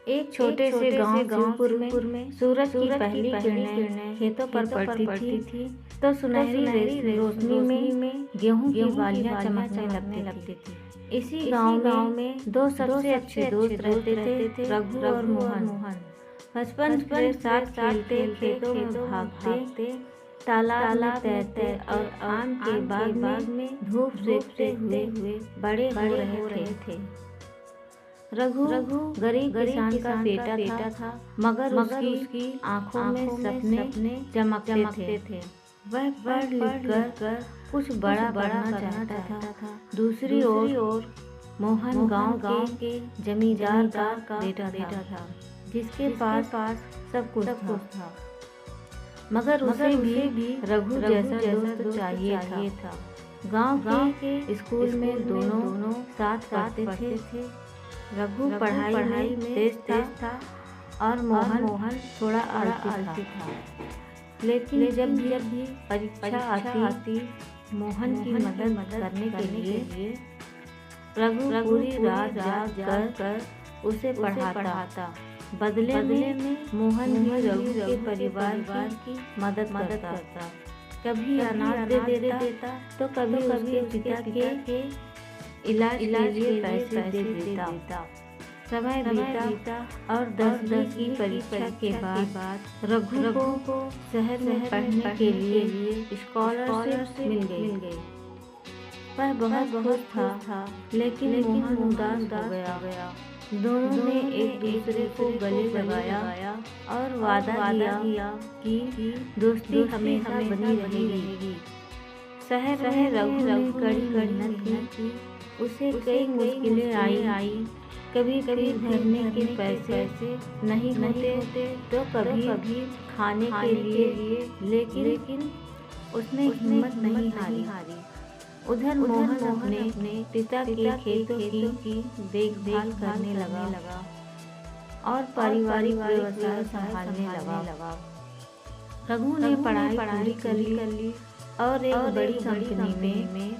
एक छोटे से गांव शिवपुर में सूरज की पहली किरणें खेतों पर पड़ती थी तो सुनहरी रोशनी में गेहूं की बालियां चमकने लगती थी। इसी गांव में दो सबसे अच्छे दोस्त रहते थे, रघु और मोहन। बचपन से साथ खेलते, खेतों में भागते, तालाब में तैरते और आम के बाग में धूप सेकते हुए बड़े हो रहे थे। रघु गरीब किसान का बेटा था, मगर उसकी आंखों में सपने चमकते थे। वह पढ़ लिख कर कुछ बड़ा बनना चाहता था। दूसरी ओर मोहन गांव के जमींदार का बेटा था, जिसके पास सब कुछ था, मगर उसे भी रघु जैसा दोस्त चाहिए था। गांव के स्कूल में दोनों साथ पढ़ते थे। रघु पढ़ाई में तेज था और मोहन थोड़ा आलसी था। लेकिन जब भी परीक्षा आती, मोहन की मदद करने के लिए रघु पूरी रात जाग कर उसे पढ़ाता। बदले में मोहन भी रघु के परिवार की मदद करता। कभी अनाज दे देता तो कभी उसके पिता के इलाज के लिए पैसे दे देता। समय बीता और 10वीं की परीक्षा के बाद रघु को शहर में पढ़ने के लिए स्कॉलरशिप मिल गई। वह बहुत खुश था, लेकिन मोहन उदास हो गया। दोनों ने एक दूसरे को गले लगाया और वादा किया कि दोस्ती हमेशा बनी रहेगी। शहर में रघु ने कड़ी मेहनत की। उसे कई मुश्किलें आई। कभी भरने के पैसे नहीं होते तो कभी खाने के लिए, लेकिन उसने हिम्मत नहीं हारी। उधर मोहन अपने पिता के खेतों की देखभाल करने लगा और पारिवारिक व्यवसाय संभालने लगा। रघु ने पढ़ाई कर ली और एक बड़ी कंपनी में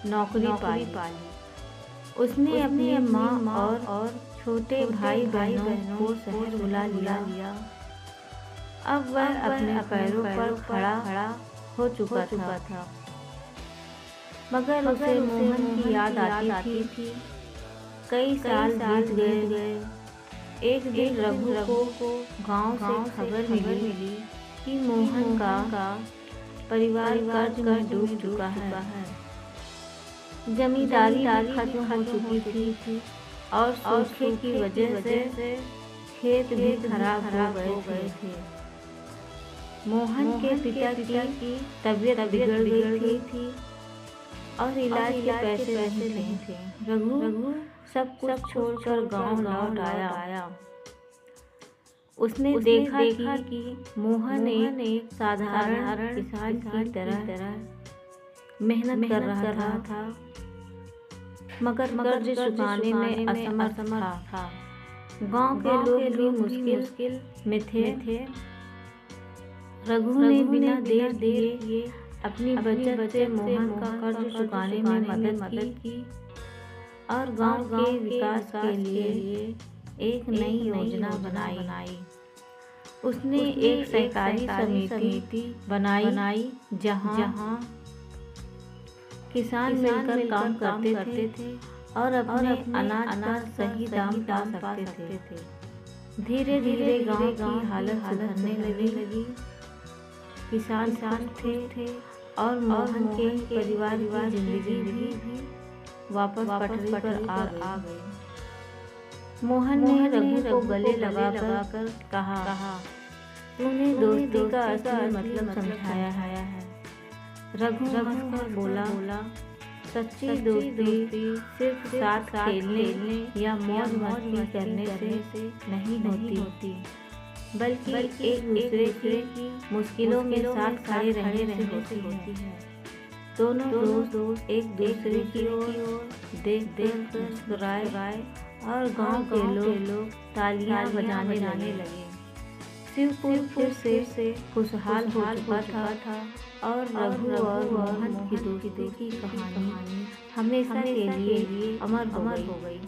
नौकरी पाली। उसने अपनी माँ और छोटे भाई बहनों को शहर बुला लिया। अब वह अपने पैरों पर खड़ा हो चुका था, मगर उसे मोहन की याद आती थी। कई साल बीत गए। एक दिन रघु को गांव से खबर मिली कि मोहन का परिवार कर्ज में डूब चुका है। जमींदारी खत्म हो चुकी थी और सूखे की वजह से खेत भी खराब हो गए थे। मोहन के पिता की तबीयत बिगड़ गई थी और इलाज के पैसे नहीं थे। रघु सब कुछ छोड़कर गांव लौट आया। उसने देखा कि मोहन एक साधारण किसान की तरह मेहनत कर रहा था, मगर कर्ज चुकाने में असमर्थ था। गांव के लोग भी मुश्किल में थे। रघु ने बिना देर दिए अपनी बचत से मोहन का कर्ज चुकाने में मदद की और गांव के विकास के लिए एक नई योजना बनाई। उसने एक सहकारी समिति बनाई जहां किसान मिलकर काम करते थे और अपने अनाज का सही दाम पा सकते थे। धीरे धीरे गांव की हालत सुधरने लगी। किसान खुश थे और मोहन के परिवार की जिंदगी भी वापस पटरी पर आ गई। मोहन ने रघु को गले लगाकर कहा, तूने दोस्ती का असली मतलब समझाया है। रघु हंसकर बोला, सच्ची दोस्ती सिर्फ साथ खेलने या मौज मस्ती करने से नहीं होती, बल्कि एक दूसरे की मुश्किलों में साथ खड़े रहने से होती है। दोनों दोस्त एक दूसरे की ओर देख कर मुस्कुराए और गांव के लोग तालियां बजाने लगे। शिवपुर फिर से खुशहाल हो चुका था और रघु और मोहन की दोस्ती की कहानी हमेशा के लिए अमर हो गई।